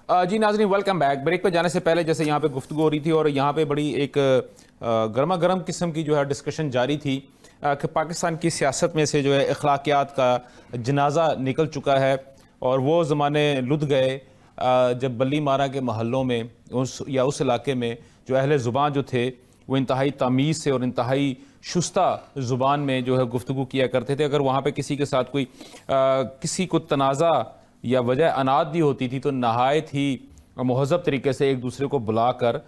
जी नाज़रीन, welcome back. Break पे जाने से पहले जैसे यहाँ पे गुफ्तगू हो रही थी और यहाँ पे बड़ी एक गर्मा गर्म किस्म की जो है डिस्कशन जारी थी कि पाकिस्तान की सियासत में से जो है अखलाकियात का जनाजा निकल चुका है और वो ज़माने लुट गए जब बल्ली मारा के महलों में उस इलाके में जो अहले ज़ुबान जो थे वो इंतहाई तमीज़ से और इंतहाई शुस्ता ज़ुबान में जो है गुफ्तगू किया करते थे। अगर वहाँ पे किसी के साथ कोई किसी को तनाज़ा या वजह अनाद भी होती थी तो नहायत ही महज़ब तरीके से एक दूसरे को बुलाकर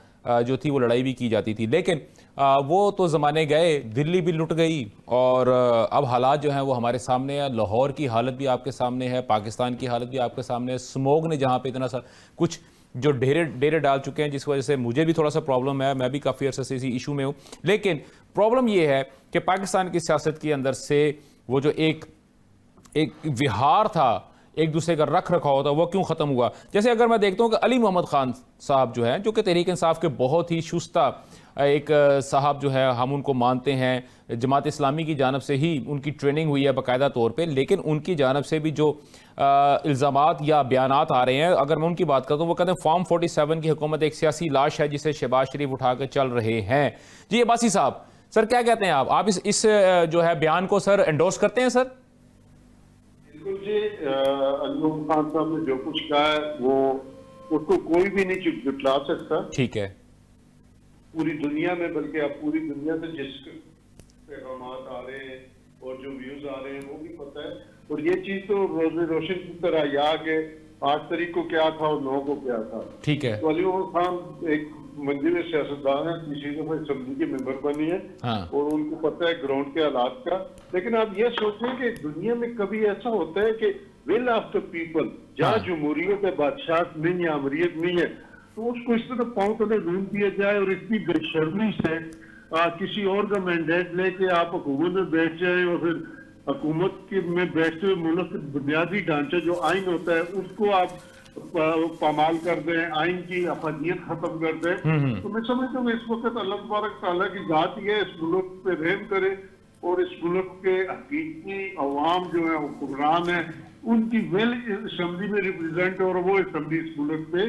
जो थी वो लड़ाई भी की जाती थी। लेकिन वो तो ज़माने गए, दिल्ली भी लुट गई और अब हालात जो हैं वो हमारे सामने है। लाहौर की हालत भी आपके सामने है, पाकिस्तान की हालत भी आपके सामने है। स्मोग ने जहाँ पे इतना सा कुछ जो डेरे डाल चुके हैं, जिस वजह से मुझे भी थोड़ा सा प्रॉब्लम है, मैं भी काफ़ी अर्से से इसी इशू में हूँ। लेकिन प्रॉब्लम ये है कि पाकिस्तान की सियासत के अंदर से वो जो एक विहार था, एक दूसरे का रख रखाव था, वो क्यों ख़त्म हुआ। जैसे अगर मैं देखता हूँ कि अली मोहम्मद खान साहब जो हैं, जो कि तहरीक इंसाफ के बहुत ही शुस्ता एक साहब जो है, हम उनको मानते हैं, जमात इस्लामी की जानब से ही उनकी ट्रेनिंग हुई है बाकायदा तौर पे, लेकिन उनकी जानब से भी जो इल्ज़ामात या बयानात आ रहे हैं, अगर मैं उनकी बात करता हूँ, वो कहते हैं फॉर्म 47 की हुकूमत एक सियासी लाश है जिसे शहबाज शरीफ उठा कर चल रहे हैं। जी अब्बासी साहब, सर क्या कहते हैं आप इस जो है बयान को सर एंडोर्स करते हैं सर? बिल्कुल जी, अली खान साहब ने जो कुछ कहा है वो उसको कोई भी नहीं जुटला सकता। ठीक है। पूरी दुनिया में, बल्कि अब पूरी दुनिया से जिस पैगामात आ रहे हैं और जो व्यूज आ रहे हैं वो भी पता है। और ये चीज तो रोज़े रोशन की तरह या कि 8 तारीख को क्या था और 9 को क्या था। ठीक है। तो अली खान एक मंजिल सियासतदान है, तीसरी दफा असेंबली के मेंबर बनी है। हाँ। और उनको पता है ग्राउंड के हालात का। लेकिन आप ये सोचें कि दुनिया में कभी ऐसा होता है कि विल ऑफ द पीपल, जहाँ जमहूरियत है, बादशाह नहीं है, अमरीत नहीं है, तो उसको इस तरह पांव तले रूम दिया जाए और इतनी बेशर्मी से किसी और का मैंडेट लेके आप हुकूमत में बैठ जाए और फिर हुकूमत के में बैठते हुए मुल्क के बुनियादी ढांचा जो आइन होता है उसको आप पामाल कर दें, आइन की अफादियत खत्म कर दें। तो मैं समझता हूँ इस वक्त अल्लाह तबारक तआला की जात ये इस मुल्क पे रहम करे और इस मुल्क के हकीकी अवाम जो है हुक्मरान है उनकी वेल असेंबली में रिप्रेजेंट और वो असेंबली इस मुल्क पे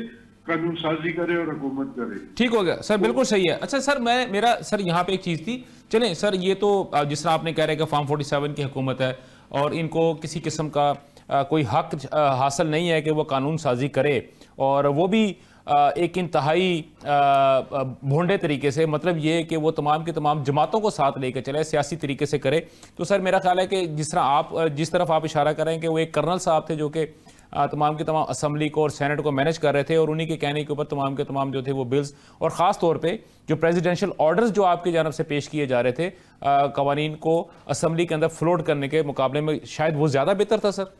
कानून साजी करे और हुकूमत करे। ठीक हो गया सर, बिल्कुल सही है। अच्छा सर, मेरा सर यहाँ पे एक चीज़ थी, चलें सर, ये तो जिस तरह आपने कह रहे हैं कि फॉर्म 47 की हुकूमत है और इनको किसी किस्म का कोई हक हासिल नहीं है कि वो कानून साजी करे और वो भी एक इंतहाई भोंडे तरीके से, मतलब ये कि वो तमाम की तमाम जमातों को साथ लेकर चले, सियासी तरीके से करे। तो सर मेरा ख्याल है कि जिस तरफ आप इशारा करें कि वो एक कर्नल साहब थे जो कि तमाम के तमाम असम्बली को और सेनेट को मैनेज कर रहे थे और उन्हीं के कहने के ऊपर तमाम के तमाम जो थे वो बिल्स और ख़ास तौर पे जो प्रेसिडेंशियल ऑर्डर्स जो आपकी जानब से पेश किए जा रहे थे कवानीन को असम्बली के अंदर फ्लोट करने के मुकाबले में, शायद वो ज़्यादा बेहतर था सर।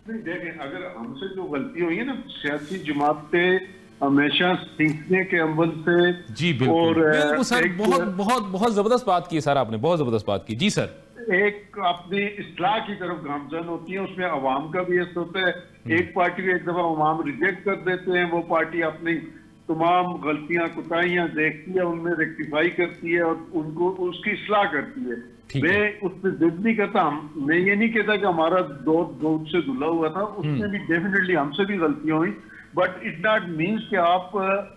नहीं देखें, अगर हमसे जो गलती हुई है ना, सियासी जमातें हमेशा सीखने के अमल से। जी बिल्कुल, बिल्कुल सर, बहुत बहुत बहुत जबरदस्त बात की सर आपने, बहुत जबरदस्त बात की। जी सर, एक अपनी इस्लाह की तरफ गामजन होती है, उसमें अवाम का भी हिस्सा होता है। एक पार्टी को एक दफा अवाम रिजेक्ट कर देते हैं, वो पार्टी अपनी तमाम गलतियां कुताहियां देखती है, उनमें रेक्टिफाई करती है और उनको उसकी इस्लाह करती है। मैं उस पर जिद नहीं करता, मैं ये नहीं कहता कि हमारा दूध से धुला हुआ था, उसमें भी डेफिनेटली हमसे भी गलतियां हुई, बट इट नॉट मीन्स कि आप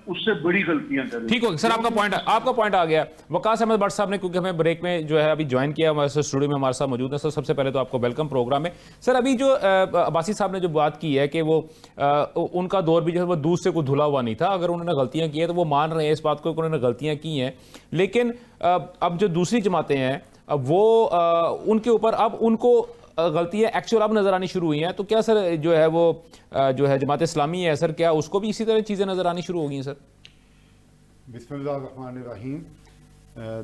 उससे बड़ी गलतियां करें। ठीक हो सर, आपका पॉइंट आ गया। वकास अहमद भट्ट साहब ने, क्योंकि हमें ब्रेक में जो है अभी ज्वाइन किया, हमारे स्टूडियो में हमारे साथ मौजूद है। सर सबसे पहले तो आपको वेलकम प्रोग्राम में। सर अभी जो अब्बासी साहब ने जो बात की है कि वो उनका दौर भी जो है वो दूध से कोई धुला हुआ नहीं था, अगर उन्होंने गलतियां की है तो वो मान रहे हैं इस बात को कि उन्होंने गलतियां की हैं। लेकिन अब जो दूसरी जमातें हैं वो उनके ऊपर अब उनको गलतियां एक्चुअल अब नजर आनी शुरू हुई हैं। तो क्या सर जो है वो जो है जमात इस्लामी है सर, क्या उसको भी इसी तरह चीज़ें नजर आनी शुरू हो गई सर? बिस्मिल्लाहिर्रहमानिर्रहीम।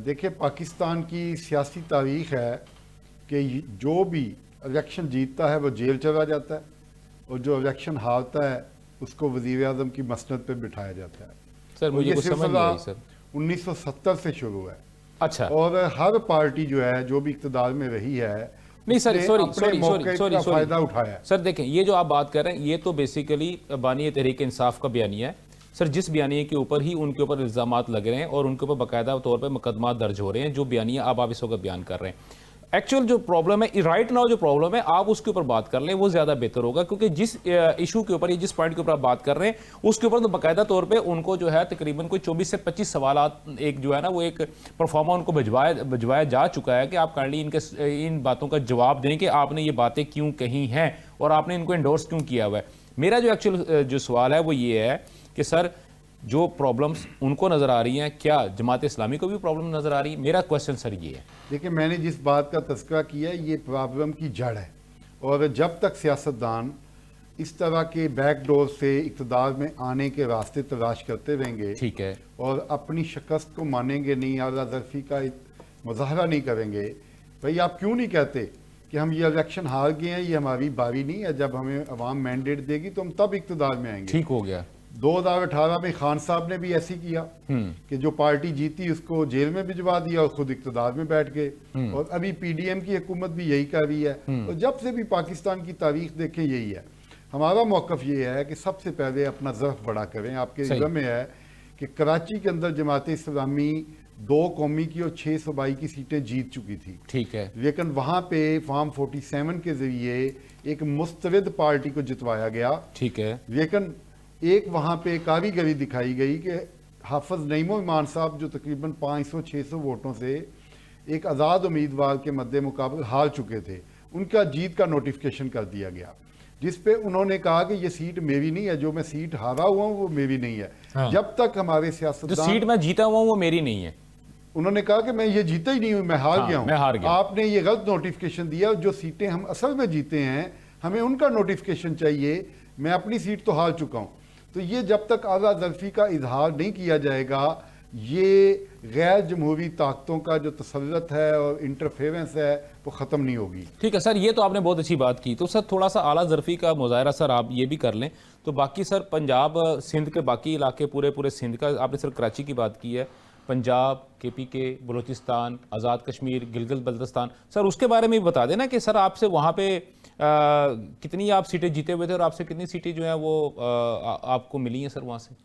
देखिए, पाकिस्तान की सियासी तारीख है कि जो भी इलेक्शन जीतता है वो जेल चला जाता है और जो इलेक्शन हारता है उसको वज़ीर आज़म की मसनद पे बिठाया जाता है। सर मुझे कुछ समझ नहीं आई सर। 1970 से शुरू है। अच्छा। और हर पार्टी जो है जो भी इक़्तिदार में रही है, नहीं सर, सॉरी फायदा उठाया। सर देखें, ये जो आप बात कर रहे हैं ये तो बेसिकली बानी तहरीक इंसाफ का बयानिया है सर, जिस बयानिया के ऊपर ही उनके ऊपर इल्ज़ामात लग रहे हैं और उनके ऊपर बाकायदा तौर पर मुकदमा दर्ज हो रहे हैं, जो बयानिया आप इस वक्त बयान कर रहे हैं। एक्चुअल जो प्रॉब्लम है राइट नाउ, जो प्रॉब्लम है आप उसके ऊपर बात कर लें, वो ज्यादा बेहतर होगा, क्योंकि जिस इशू के ऊपर या जिस पॉइंट के ऊपर आप बात कर रहे हैं उसके ऊपर तो बाकायदा तौर पे उनको जो है तकरीबन कोई 24 से 25 सवालात एक जो है ना वो एक परफॉर्मा उनको भिजवाया जा चुका है कि आप काइंडली इन बातों का जवाब दें कि आपने ये बातें क्यों कही हैं और आपने इनको एंडोर्स क्यों किया हुआ है। मेरा जो एक्चुअल जो सवाल है वो ये है कि सर जो प्रॉब्लम्स उनको नजर आ रही हैं, क्या जमात इस्लामी को भी प्रॉब्लम नजर आ रही है? मेरा क्वेश्चन सर ये है। देखिए, मैंने जिस बात का तज़किरा किया ये प्रॉब्लम की जड़ है, और जब तक सियासतदान इस तरह के बैकडोर से इक़्तिदार में आने के रास्ते तलाश करते रहेंगे, ठीक है, और अपनी शिकस्त को मानेंगे नहीं, आला ज़र्फ़ी का मुज़ाहरा नहीं करेंगे, भाई आप क्यों नहीं कहते कि हम ये इलेक्शन हार गए हैं, ये हमारी बारी नहीं है, जब हमें अवाम मैंडेट देगी तो हम तब इक़्तिदार में आएंगे। ठीक हो गया। 2018 में खान साहब ने भी ऐसी किया कि जो पार्टी जीती उसको जेल में भिजवा दिया और खुद इक़्तिदार में बैठ गए, और अभी पीडीएम की हुकूमत भी यही कर रही है। तो जब से भी पाकिस्तान की तारीख देखें यही है। हमारा मौक़िफ़ ये है कि सबसे पहले अपना ज़र्फ़ बड़ा करें। आपके इल्म में है कि कराची के अंदर जमात इस्लामी 2 कौमी की और 6 सूबाई की सीटें जीत चुकी थी, ठीक है, लेकिन वहाँ पे फॉर्म 47 के ज़रिए एक मुस्तविद पार्टी को जितवाया गया, ठीक है, लेकिन एक वहाँ पे कारीगरी दिखाई गई कि हाफिज नईमुल ईमान साहब जो तकरीबन 500-600 वोटों से एक आज़ाद उम्मीदवार के मद्दे मुकाबले हार चुके थे, उनका जीत का नोटिफिकेशन कर दिया गया, जिस पे उन्होंने कहा कि ये सीट मेरी नहीं है, जो मैं सीट हारा हुआ हूँ वो मेरी नहीं है। हाँ। जब तक हमारे जो सियासतदान, सीट मैं जीता हुआ हूँ वो मेरी नहीं है, उन्होंने कहा कि मैं ये जीता ही नहीं हूँ, मैं हार हाँ, गया हूँ। मैं हार गया। आपने ये गलत नोटिफिकेशन दिया, जो सीटें हम असल में जीते हैं हमें उनका नोटिफिकेशन चाहिए, मैं अपनी सीट तो हार चुका हूँ। तो ये जब तक आला ज़र्फ़ी का इजहार नहीं किया जाएगा, ये गैर जमहूरी ताकतों का जो तसल्लुत है और इंटरफेरेंस है वो ख़त्म नहीं होगी। ठीक है सर, ये तो आपने बहुत अच्छी बात की। तो सर थोड़ा सा आला ज़र्फ़ी का मुज़ाहरा सर आप ये भी कर लें, तो बाकी सर पंजाब सिंध के बाकी इलाके पूरे सिंध का, आपने सर कराची की बात की है, पंजाब, KPK, बलूचिस्तान, आज़ाद कश्मीर, गिलगित बल्तिस्तान, सर उसके बारे में भी बता देना कि सर आपसे वहाँ पे कितनी आप सीटें जीते हुए थे और आपसे कितनी सीटें जो हैं वो आपको मिली हैं सर वहाँ से?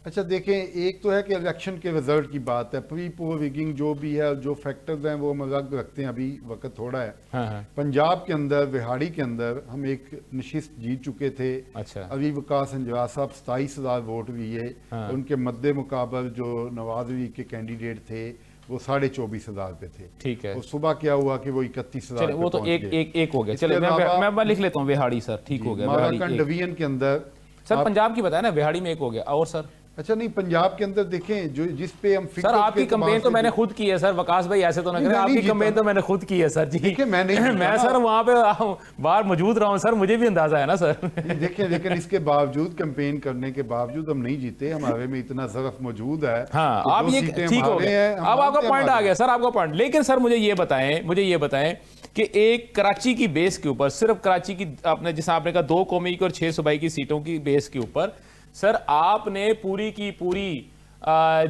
अच्छा देखें, एक तो है कि इलेक्शन के रिजल्ट की बात है, प्री पोल रिगिंग जो भी है, जो फैक्टर्स हैं वो हम अलग रखते हैं, अभी वक्त थोड़ा है। हाँ हाँ। पंजाब के अंदर विहाड़ी के अंदर हम एक नशिस्त जीत चुके थे। अच्छा। अभी वकास अंजवा साहब 27,000 वोट लिए। हाँ। उनके मद्दे मुकाबल जो नवाज शरीफ के कैंडिडेट थे वो 24,500 पे थे। ठीक है। और सुबह क्या हुआ कि वो 31,000 वो तो एक हो गया। चले मैं लिख लेता हूँ विहाड़ी सर, ठीक हो गया। माराकंड डिवीजन के अंदर सर पंजाब की बताया ना, विहाड़ी में एक हो गया। और सर अच्छा नहीं, पंजाब के अंदर देखें जो जिस पे हम सर आपकी कंपेन तो मैंने खुद की है सर, वकास भाई ऐसे तो ना करें, आपकी कंपेन तो मैंने खुद की है सर जी। मैं नहीं मैं सर वहाँ पे बाहर मौजूद रहा हूँ सर, मुझे भी अंदाजा है ना सर। देखिए, लेकिन इसके बावजूद कंपेन करने के बावजूद हम नहीं जीते, हमारे में इतना ज़रफ़ मौजूद है। हाँ, आप ये ठीक हो गया, अब आपका पॉइंट आ गया सर, आपका पॉइंट। लेकिन सर मुझे ये बताएं कि एक कराची की बेस के ऊपर, सिर्फ कराची की आपने जैसे आपने कहा 2 कौमी की और 6 सूबाई की सीटों की बेस के ऊपर सर आपने पूरी की पूरी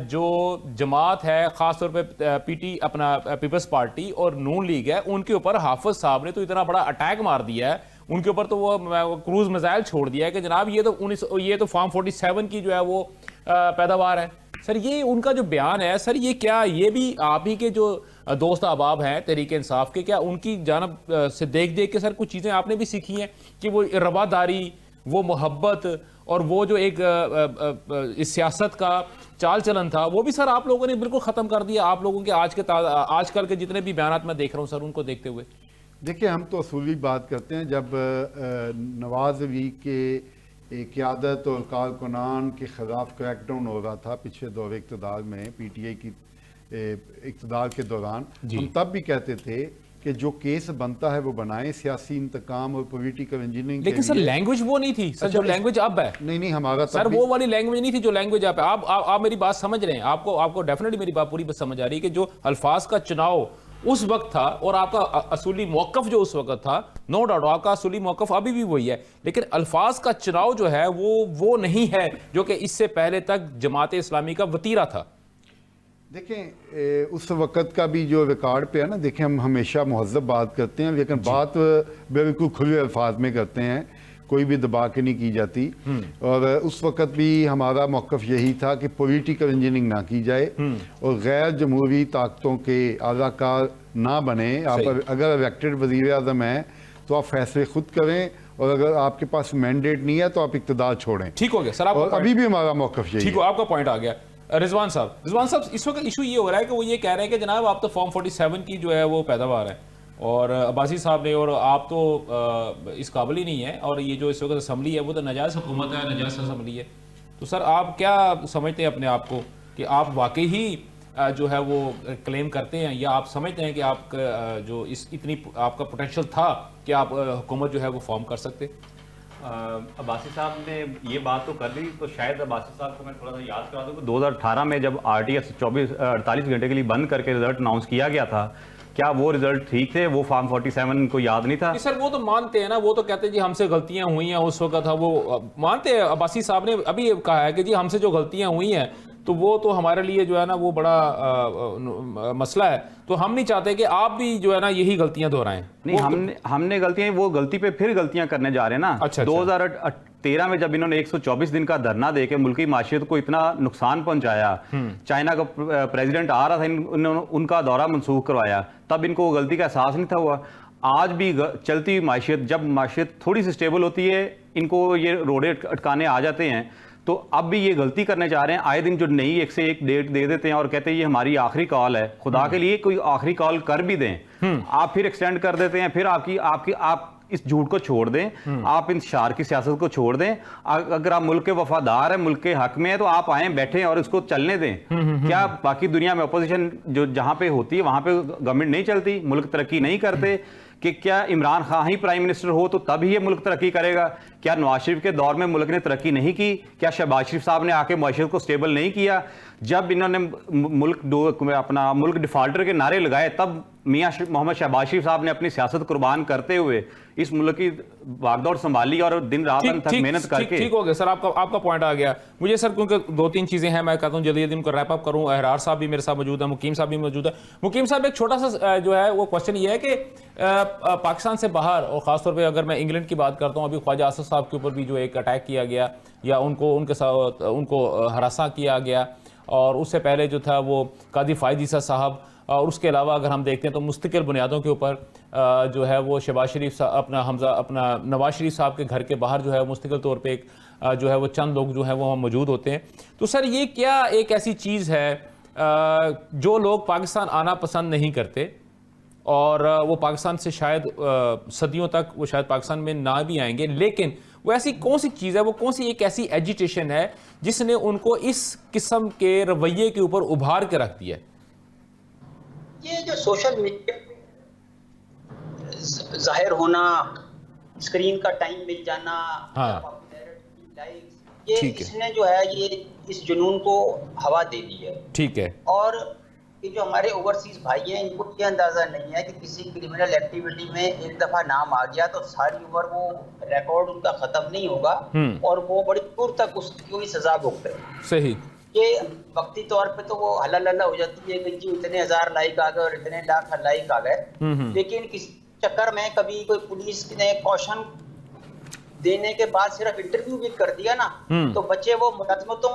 जो जमात है, खासतौर पे पीटी अपना पीपल्स पार्टी और नून लीग है, उनके ऊपर हाफिज साहब ने तो इतना बड़ा अटैक मार दिया है, उनके ऊपर तो वो क्रूज मिसाइल छोड़ दिया है कि जनाब ये तो फॉर्म 47 की जो है वो पैदावार है। सर ये उनका जो बयान है सर, ये क्या ये भी आप ही के जो दोस्त अहबाब हैं तहरीक इंसाफ के, क्या उनकी जानब से देख देख के सर कुछ चीज़ें आपने भी सीखी हैं कि वो रवादारी, वो मोहब्बत और वो जो एक इस सियासत का चाल चलन था वो भी सर आप लोगों ने बिल्कुल ख़त्म कर दिया? आप लोगों के आजकल के जितने भी बयान मैं देख रहा हूँ सर, उनको देखते हुए देखिए, हम तो असूली बात करते हैं। जब नवाज शरीफ के क़यादत और कारकुनान के ख़िलाफ़ क्रैकडाउन हो रहा था पिछले दौर इक़्तिदार में, PTI की इक़्तिदार के दौरान, हम तब भी कहते थे कि जो केस बनता है वो बनाए, सियासी इंतकाम और पॉलिटिकल इंजीनियरिंग। लेकिन सर लैंग्वेज वो नहीं थी सर, जो लैंग्वेज अब है। नहीं, हमारा सर वो वाली लैंग्वेज नहीं थी जो लैंग्वेज आप है। आप मेरी बात समझ रहे हैं? आपको डेफिनेटली मेरी बात पूरी समझ आ रही है कि जो अल्फाज का चुनाव उस वक्त था और आपका असूली मौकफ जो उस वक्त था, नो डाउट आपका असूली मौकफ अभी भी वही है, लेकिन अल्फाज का चुनाव जो है वो नहीं है जो कि इससे पहले तक जमात इस्लामी का वतीरा था। देखें, उस वक़्त का भी जो रिकॉर्ड पे है ना, देखें हम हमेशा महज़्ज़ब बात करते हैं, लेकिन बात बिल्कुल खुले अल्फाज में करते हैं, कोई भी दबा के नहीं की जाती। और उस वक़्त भी हमारा मौक़िफ़ यही था कि पॉलिटिकल इंजीनियरिंग ना की जाए और गैर जमहूरी ताकतों के आज़ाकार ना बने। आप अगर इलेक्टेड वज़ीर आज़म हैं तो आप फैसले खुद करें, और अगर आपके पास मैंडेट नहीं है तो आप इक़्तिदार छोड़ें। ठीक हो गया सर, और अभी भी हमारा मौक़िफ़ यही ठीक है। हो, आपका पॉइंट आ गया। रिजवान साहब, इस वक्त इशू ये हो रहा है कि वो ये कह रहे हैं कि जनाब आप तो फॉर्म 47 की जो है वो पैदावार है, और अब्बासी साहब ने, और आप तो इस काबिल ही नहीं है, और ये जो इस वक्त असम्बली है वो तो नजायज़ हुकूमत है, नजायज़ असम्बली है। तो सर आप क्या समझते हैं अपने आप को कि आप वाकई ही जो है वो क्लेम करते हैं, या आप समझते हैं कि आप जो इस इतनी आपका पोटेंशियल था कि आप हुकूमत जो है वो फॉर्म कर सकते? अब्बासी साहब ने ये बात तो कर दी, तो शायद अब्बासी साहब को मैं थोड़ा सा याद करा दूं कि 2018 में जब RTS 48 घंटे के लिए बंद करके रिजल्ट अनाउंस किया गया था, क्या वो रिजल्ट ठीक थे? वो फॉर्म 47 को याद नहीं था? नहीं सर, वो तो मानते हैं ना, वो तो कहते हैं जी हमसे गलतियां हुई हैं उस वक्त, था वो मानते हैं। अब्बासी साहब ने अभी कहा है कि जी हमसे जो गलतियां हुई हैं तो वो तो हमारे लिए जो है ना वो बड़ा मसला है, तो हम नहीं चाहते कि आप भी जो है ना यही गलतियां दोहराएं। नहीं, हमने गलतियां, वो गलती पे फिर गलतियां करने जा रहे हैं ना। अच्छा। 2013 में जब इन्होंने 124 दिन का धरना देके मुल्की माशियत को इतना नुकसान पहुंचाया, चाइना का प्रेसिडेंट आ रहा था, उनका दौरा मनसूख करवाया, तब इनको गलती का एहसास नहीं था हुआ। आज भी चलती माशियत, जब माशियत थोड़ी सी स्टेबल होती है, इनको ये रोड़े अटकाने आ जाते हैं, तो अब भी ये गलती करने जा रहे हैं। आए दिन जो नई एक से एक डेट दे देते हैं और कहते हैं ये हमारी आखिरी कॉल है। खुदा के लिए कोई आखिरी कॉल कर भी दें, आप फिर एक्सटेंड कर देते हैं, फिर आप इस झूठ को छोड़ दें, आप इन शार की सियासत को छोड़ दें। अगर आप मुल्क के वफादार हैं, मुल्क के हक में है, तो आप आए बैठे और इसको चलने दें। क्या बाकी दुनिया में अपोजिशन जो जहां पे होती है वहां पे गवर्नमेंट नहीं चलती, मुल्क तरक्की नहीं करते? कि क्या इमरान खान ही प्राइम मिनिस्टर हो तो तभी ये मुल्क तरक्की करेगा? क्या नवाज शरीफ के दौर में मुल्क ने तरक्की नहीं की? क्या शहबाज शरीफ साहब ने आके मईशत को स्टेबल नहीं किया? जब इन्होंने अपना मुल्क डिफाल्टर के नारे लगाए, तब मियां मोहम्मद शहबाज शरीफ साहब ने अपनी सियासत कुर्बान करते हुए इस मुल्क की भागदौड़ संभाली और दिन रात तक मेहनत करके। ठीक हो गया सर, आपका पॉइंट आ गया मुझे सर, क्योंकि 2-3 चीजें हैं, मैं कहता हूँ जल्दी जल्दी उनको रैप अप करूँ। अहरार साहब भी मेरे साथ मौजूद है, मुकीम साहब भी मौजूद है। मुकीम साहब, एक छोटा सा जो है वो क्वेश्चन ये है कि पाकिस्तान से बाहर, और खासतौर पर अगर मैं इंग्लैंड की बात करता हूँ, अभी ख्वाजा आसिफ साहब के ऊपर भी जो एक अटैक किया गया, या उनके साथ उनको हरासा किया गया, और उससे पहले जो था वो कादी फायद ईसा साहब, और उसके अलावा अगर हम देखते हैं तो मुस्तकिल बुनियादों के ऊपर जो है वो शहबाज शरीफ अपना नवाज शरीफ साहब के घर के बाहर जो है मुस्तकिल तौर पे एक जो है वो चंद लोग जो है वो मौजूद होते हैं। तो सर ये क्या एक ऐसी चीज़ है जो लोग पाकिस्तान आना पसंद नहीं करते, और वो पाकिस्तान से शायद सदियों तक वो शायद पाकिस्तान में ना भी आएंगे, लेकिन वो ऐसी कौन सी चीज़ है, वो कौन सी एक ऐसी एजिटेशन है जिसने उनको इस किस्म के रवैये के ऊपर उभार के रख दिया? ये जो सोशल मीडिया जाहिर होना, स्क्रीन का टाइम मिल जाना, लाइक्स, ये इसने जो है ये इस जुनून को हवा दे दी है। ठीक है। और ये जो हमारे ओवरसीज भाई हैं, इनको ये अंदाजा नहीं है कि किसी क्रिमिनल एक्टिविटी में एक दफा नाम आ गया तो सारी उम्र वो रिकॉर्ड उनका खत्म नहीं होगा, और वो बड़ी दूर तक उसकी सजा भुगते। सही। ये वक्ती तौर पे तो वो हल्ला लल्ला हो जाती है कि जी इतने हजार लाइक आ गए और इतने लाख लाइक आ गए, लेकिन किसी चक्कर में कभी कोई पुलिस ने कॉशन देने के बाद सिर्फ इंटरव्यू भी कर दिया ना, तो बच्चे वो मुलाजमतों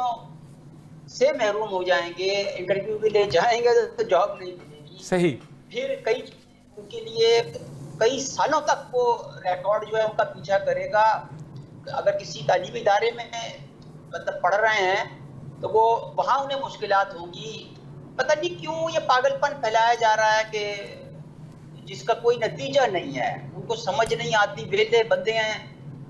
से महरूम हो जाएंगे, इंटरव्यू भी ले जाएंगे तो जॉब नहीं मिलेगी। सही। फिर उनके लिए कई सालों तक वो रिकॉर्ड जो है उनका पीछा करेगा। अगर किसी तालीमी इदारे में मतलब पढ़ रहे हैं तो वो वहां उन्हें मुश्किलात होंगी। पता नहीं क्यों ये पागलपन फैलाया जा रहा है कि जिसका कोई नतीजा नहीं है, उनको समझ नहीं आती, वेले बंदे हैं,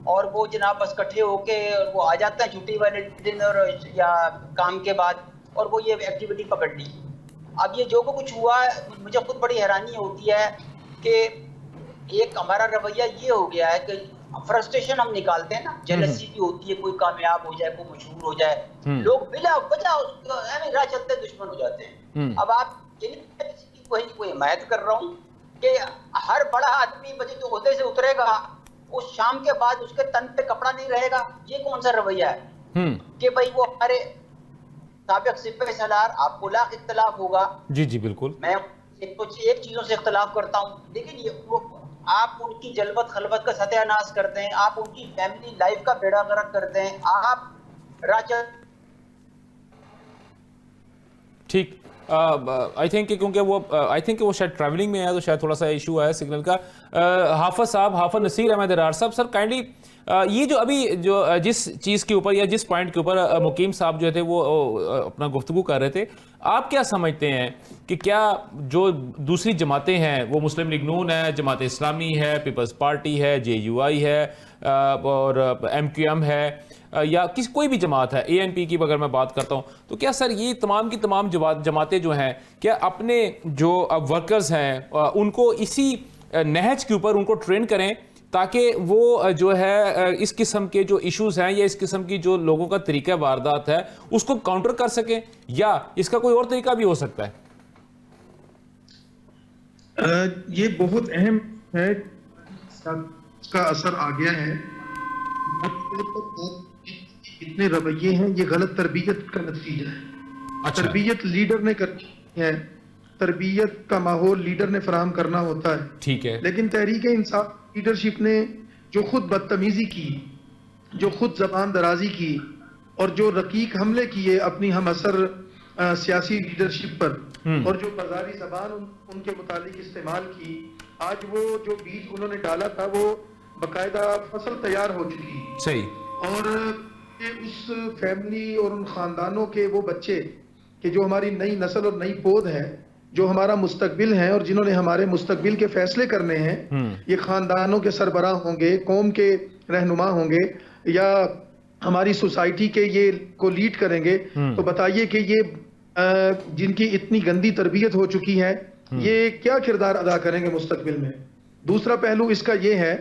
और वो जनाब बस इकट्ठे होके वो आ जाते हैं छुट्टी वाले दिन और या काम के बाद, और वो ये एक्टिविटी पकड़ ली। अब ये जो कुछ हुआ, मुझे खुद बड़ी हैरानी होती है कि एक हमारा रवैया ये हो गया है कि फ्रस्ट्रेशन हम निकालते हैं ना, जेलसी भी होती है, कोई कामयाब हो जाए, कोई मशहूर हो जाए, लोग बिला वजह राह चलते दुश्मन हो जाते हैं। अब आप ये नहीं कोई हिमायत कर रहा हूँ कि हर बड़ा आदमी बजे तो ओहदे से उतरेगा, उस शाम के बाद उसके तन पे कपड़ा नहीं रहेगा। ये कौन सा रवैया है कि भाई वो हमारे साबिक सिपह सलार, आपको लाख इख्तलाफ होगा। जी जी बिल्कुल, मैं एक चीजों से इख्तलाफ करता हूँ, लेकिन ये आप उनकी जलवत खलवत का सत्यानाश करते हैं, आप उनकी फैमिली लाइफ का बेड़ा गर्क करते हैं, आप ठीक। आई थिंक क्योंकि वो शायद ट्रैवलिंग में है तो शायद थोड़ा सा इशू है सिग्नल का। हाफिज साहब, हाफिज नसीर अहमद दरार साहब, सर काइंडली ये जो अभी जो जिस चीज़ के ऊपर या जिस पॉइंट के ऊपर मुकीम साहब जो थे वो अपना गुफ्तगू कर रहे थे, आप क्या समझते हैं कि क्या जो दूसरी जमातें हैं वो मुस्लिम लीग नून है, जमात इस्लामी है, पीपल्स पार्टी है, JUI है और MQM है या कोई भी जमात है, ANP की अगर मैं बात करता हूँ, तो क्या सर ये तमाम की तमाम जमातें जो हैं क्या अपने जो वर्कर्स हैं उनको इसी नहज के ऊपर उनको ट्रेन करें ताकि वो जो है इस किस्म के जो इश्यूज हैं या इस किस्म की जो लोगों का तरीका वारदात है उसको काउंटर कर सकें, या इसका कोई और तरीका भी हो सकता है? ये बहुत अहम है, इसका असर आ गया है। इतने रवैये हैं, ये गलत तरबियत का नतीजा है। अच्छा। तरबियत लीडर ने करनी है, तरबियत का माहौल लीडर ने फराहम करना होता है। ठीक है। लेकिन तहरीक इंसाफ लीडरशिप ने जो खुद बदतमीजी की, जो खुद जबान दराजी की और जो रकीक हमले किए अपनी हम असर सियासी लीडरशिप पर और जो बाजारी जबान उनके मुतालिक इस्तेमाल की, आज वो जो बीज उन्होंने डाला था वो बाकायदा फसल तैयार हो चुकी। सही। और उस फैमिली और उन खानदानों के वो बच्चे कि जो हमारी नई नस्ल और नई पौध है, जो हमारा मुस्तकबिल है और जिन्होंने हमारे मुस्तकबिल के फैसले करने हैं, ये खानदानों के सरबराह होंगे, कौम के रहनुमा होंगे या हमारी सोसाइटी के ये को लीड करेंगे, तो बताइए कि ये जिनकी इतनी गंदी तरबियत हो चुकी है, ये क्या किरदार अदा करेंगे मुस्तकबिल में। दूसरा पहलू इसका ये है,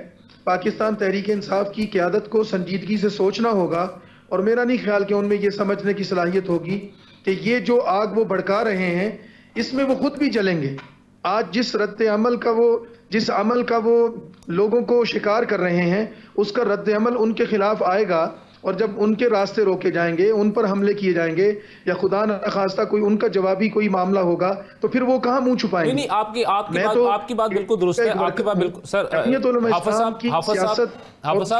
पाकिस्तान तहरीक इंसाफ की क़यादत को संजीदगी से सोचना होगा और मेरा नहीं ख्याल कि उनमें ये समझने की सलाहियत होगी कि ये जो आग वो भड़का रहे हैं इसमें वो खुद भी जलेंगे। आज जिस जिस अमल का वो लोगों को शिकार कर रहे हैं उसका रद्द अमल उनके खिलाफ आएगा, और जब उनके रास्ते रोके जाएंगे, उन पर हमले किए जाएंगे या खुदा न खास्ता कोई उनका जवाबी कोई मामला होगा, तो फिर वो कहाँ मुंह छुपाएंगे। नहीं, आपकी बात बिल्कुल दुरुस्त है। आपकी बात बिल्कुल सर।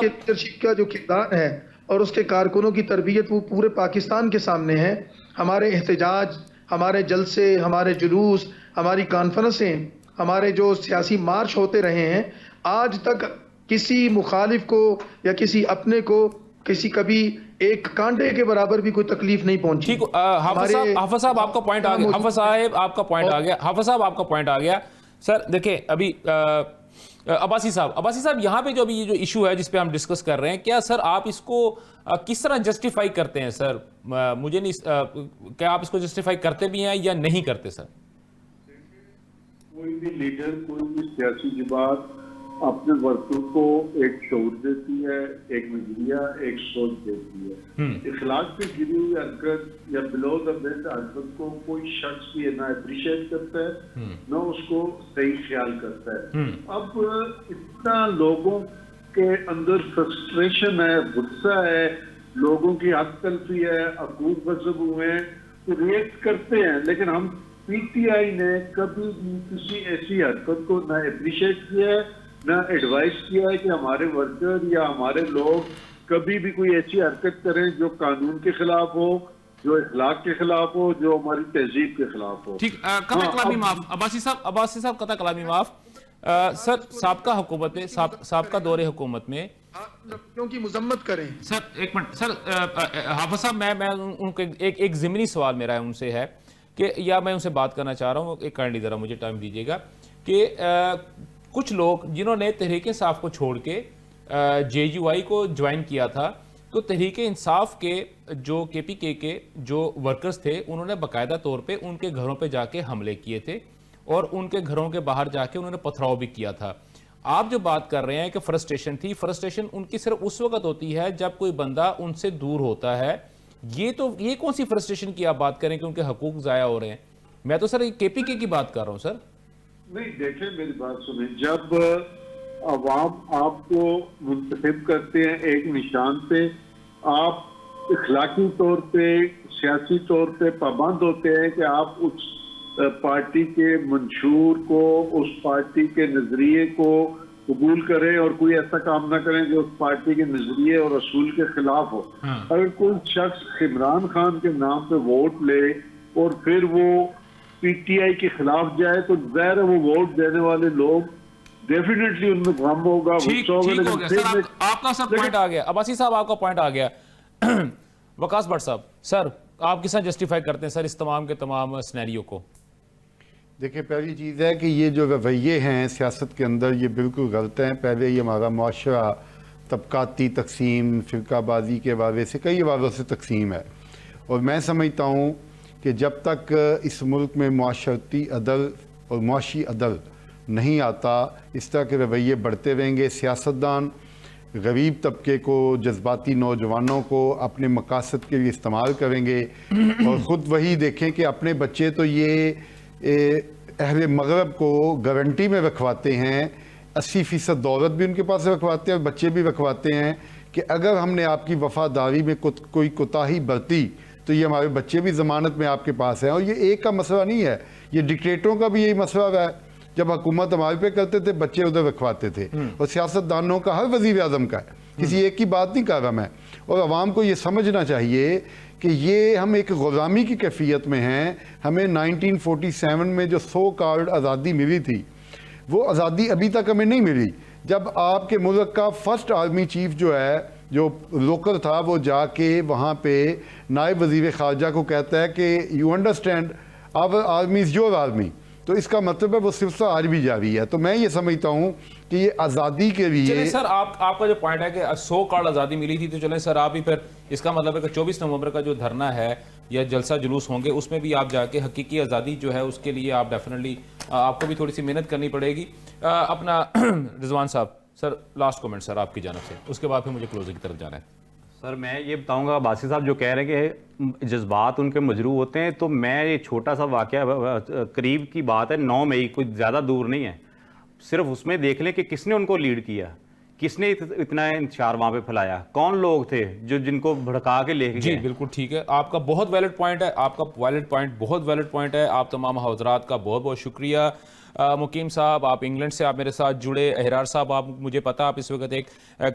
लीडरशिप का जो किरदार है और उसके कारकुनों की तरबियत वो पूरे पाकिस्तान के सामने है। हमारे एहतजाज, हमारे जलसे, हमारे जुलूस, हमारी कॉन्फ्रेंसें, हमारे जो सियासी मार्च होते रहे हैं, आज तक किसी मुखालिफ को या किसी अपने को किसी कभी एक कांटे के बराबर भी कोई तकलीफ नहीं पहुंची। ठीक। हाफिज साहब आपका पॉइंट आ गया। हाफिज साहब आपका पॉइंट आ गया। सर देखिए अभी अब्बासी साहब यहाँ पे जो अभी ये जो इशू है जिस पे हम डिस्कस कर रहे हैं, क्या सर आप इसको किस तरह जस्टिफाई करते हैं सर? मुझे नहीं क्या आप इसको जस्टिफाई करते भी हैं या नहीं करते सर? कोई भी लीडर, कोई भी सियासी जमात अपने वर्कर को एक शऊर देती है, एक नजरिया, एक सोच देती है। इखलाक से गिरी हुई हरकत या बिलो द बेल्ट हरकत को कोई शख्स भी ना अप्रिशिएट करता है, ना उसको सही ख्याल करता है। अब इतना लोगों के अंदर फ्रस्ट्रेशन है, गुस्सा है, लोगों की हक तलफी है, अकूब गजब हुए हैं, तो रिएक्ट करते हैं। लेकिन हम PTI ने कभी भी किसी ऐसी हरकत को ना अप्रिशिएट किया है, ना एडवाइस किया है कि हमारे वर्कर या हमारे लोग कभी भी कोई ऐसी हरकत करें जो कानून के खिलाफ हो, जो इखलाक के खिलाफ हो, जो हमारी तहजीब के खिलाफ हो। ठीक। कता कलामी माफ अब्बासी साहब कता कलामी माफ। सर साबका हुकूमत में, साबका दौरे हुकूमत में क्योंकि मुजम्मत करें सर, एक मिनट सर, हाफिज साहब मैं उनको एक ज़िमनी सवाल मेरा है उनसे है कि, या मैं उनसे बात करना चाह रहा हूँ, एक काइंडली ज़रा मुझे टाइम दीजिएगा कि कुछ लोग जिन्होंने तहरीक इंसाफ को छोड़ के JUI को ज्वाइन किया था, तो तहरीक इंसाफ के जो KPK के जो वर्कर्स थे उन्होंने बाकायदा तौर पे उनके घरों पे जाके हमले किए थे और उनके घरों के बाहर जाके उन्होंने पथराव भी किया था। आप जो बात कर रहे हैं कि फ्रस्ट्रेशन थी, फ्रस्ट्रेशन उनकी सिर्फ उस वक्त होती है जब कोई बंदा उनसे दूर होता है। ये कौन सी फ्रस्ट्रेशन की आप बात करें कि उनके हकूक ज़ाया हो रहे हैं? मैं तो सर KPK की बात कर रहा हूँ सर। नहीं, देखें मेरी बात सुने, जब अवाम आपको मुंतखब करते हैं एक निशान पे, आप इखलाकी तौर पे, सियासी तौर पे पाबंद होते हैं कि आप उस पार्टी के मंशूर को, उस पार्टी के नजरिए को कबूल करें और कोई ऐसा काम ना करें जो उस पार्टी के नजरिए और असूल के खिलाफ हो। अगर कोई शख्स इमरान खान के नाम पे वोट ले और फिर वो पीटीआई के खिलाफ जाए, तो ज़ाहिर है वो वोट देने वाले लोग डेफिनेटली उनमें गम होगा, ठीक गुस्सा होगा। ठीक हो लेकिन गया फिर सर, आपका सर पॉइंट आ गया। अब्बासी साहब आपका पॉइंट आ गया। वकास भट्ट साहब, सर आप किस तरह जस्टिफाई करते हैं सर इस तमाम के तमाम सिनेरियो को? देखिए, पहली चीज़ है कि ये जो रवैये हैं सियासत के अंदर, ये बिल्कुल गलत हैं। पहले ये हमारा मुआशरा तबकाती तकसीम, फ़िरकाबाजी के हवाले से कई हवालों से तकसीम है, और मैं समझता हूँ कि जब तक इस मुल्क में मुआशरती अदल और मुआशी अदल नहीं आता, इस तरह के रवैये बढ़ते रहेंगे। सियासतदान गरीब तबके को, जज्बाती नौजवानों को अपने मकासद के लिए इस्तेमाल करेंगे, और ख़ुद वही देखें कि अपने बच्चे तो ये अहले मगरब को गारंटी में रखवाते हैं, 80% दौलत भी उनके पास रखवाते हैं और बच्चे भी रखवाते हैं कि अगर हमने आपकी वफादारी में कोई कोताही बरती तो ये हमारे बच्चे भी ज़मानत में आपके पास हैं। और ये एक का मसला नहीं है, ये डिक्टेटरों का भी यही मसला है। जब हुकूमत हमारे पे करते थे, बच्चे उधर रखवाते थे। और सियासतदानों का, हर वज़ीर आज़म का है, किसी एक की बात नहीं कर रहा मैं। और आवाम को ये समझना चाहिए कि ये हम एक ग़ुलामी की कैफियत में हैं। हमें 1947 में जो सो कॉल्ड आज़ादी मिली थी, वो आज़ादी अभी तक हमें नहीं मिली। जब आपके मुल्क का फर्स्ट आर्मी चीफ जो है, जो लोकल था, वो जाके वहाँ पे नायब वज़ीर ख़ारजा को कहता है कि you understand our army is your army, तो इसका मतलब है वो सिलसिला आज भी जारी है। तो मैं ये समझता हूँ कि ये आज़ादी के लिए। चलिए सर, आपका जो पॉइंट है कि सो कॉल्ड आज़ादी मिली थी, तो चलें सर आप ही फिर इसका मतलब है कि 24 नवंबर का जो धरना है या जलसा जुलूस होंगे, उसमें भी आप जाके हकीकी आज़ादी जो है उसके लिए आप डेफिनेटली आपको भी थोड़ी सी मेहनत करनी पड़ेगी। अपना रिजवान साहब, सर लास्ट कमेंट सर आपकी जानब से, उसके बाद फिर मुझे क्लोजिंग की तरफ जाना है। सर मैं ये बताऊंगा, बासी साहब जो कह रहे हैं कि जज्बात उनके मजरू होते हैं, तो मैं ये छोटा सा वाकया, करीब की बात है 9 मई, कोई ज़्यादा दूर नहीं है, सिर्फ उसमें देख लें कि किसने उनको लीड किया, किसने इतना इंतशार वहाँ पे फैलाया, कौन लोग थे जो जिनको भड़का के लेके जी गए। बिल्कुल ठीक है, आपका बहुत वैलिड पॉइंट है, आपका वैलिड पॉइंट बहुत वैलिड पॉइंट है। आप तमाम हज़रात का बहुत बहुत शुक्रिया। मुकीम साहब, आप इंग्लैंड से आप मेरे साथ जुड़े। अहरार साहब, आप मुझे पता आप इस वक्त एक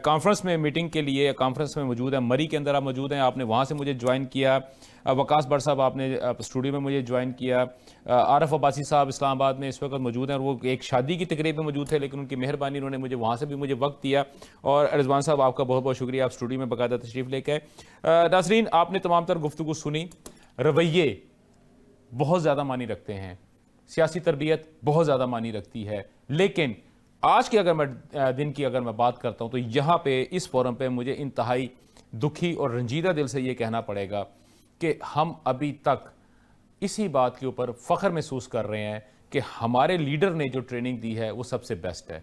कॉन्फ्रेंस में, मीटिंग के लिए कॉन्फ्रेंस में मौजूद हैं, मरी के अंदर आप मौजूद हैं, आपने वहाँ से मुझे ज्वाइन किया। वकास भट्ट साहब, आपने स्टूडियो में मुझे ज्वाइन किया। आरफ अब्बासी साहब इस्लामाबाद में इस वक्त मौजूद हैं, और वो एक शादी की तकरीब में मौजूद थे, लेकिन उनकी मेहरबानी, उन्होंने मुझे वहाँ से भी मुझे वक्त दिया। और रिजवान साहब, आपका बहुत बहुत शुक्रिया, आप स्टूडियो में बाकायदा तशरीफ़ लेके आए। नाज़रीन, आपने तमाम तर गुफ्तगू सुनी। रवैये बहुत ज़्यादा मानी रखते हैं, सियासी तरबियत बहुत ज़्यादा मानी रखती है, लेकिन आज की अगर मैं दिन की अगर मैं बात करता हूँ, तो यहाँ पे इस फोरम पे मुझे इंतहाई दुखी और रंजीदा दिल से ये कहना पड़ेगा कि हम अभी तक इसी बात के ऊपर फ़ख्र महसूस कर रहे हैं कि हमारे लीडर ने जो ट्रेनिंग दी है वो सबसे बेस्ट है,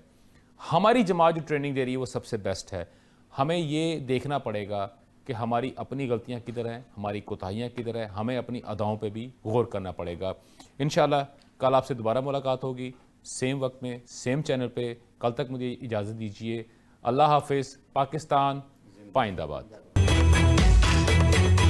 हमारी जमात जो ट्रेनिंग दे रही है वो सबसे बेस्ट है। हमें ये देखना पड़ेगा कि हमारी अपनी गलतियाँ किधर हैं, हमारी कोताहियाँ किधर हैं, हमें अपनी अदाओं पे भी गौर करना पड़ेगा। इंशाल्लाह कल आपसे दोबारा मुलाकात होगी, सेम वक्त में, सेम चैनल पे। कल तक मुझे इजाज़त दीजिए। अल्लाह हाफिज़। पाकिस्तान पाइंदाबाद।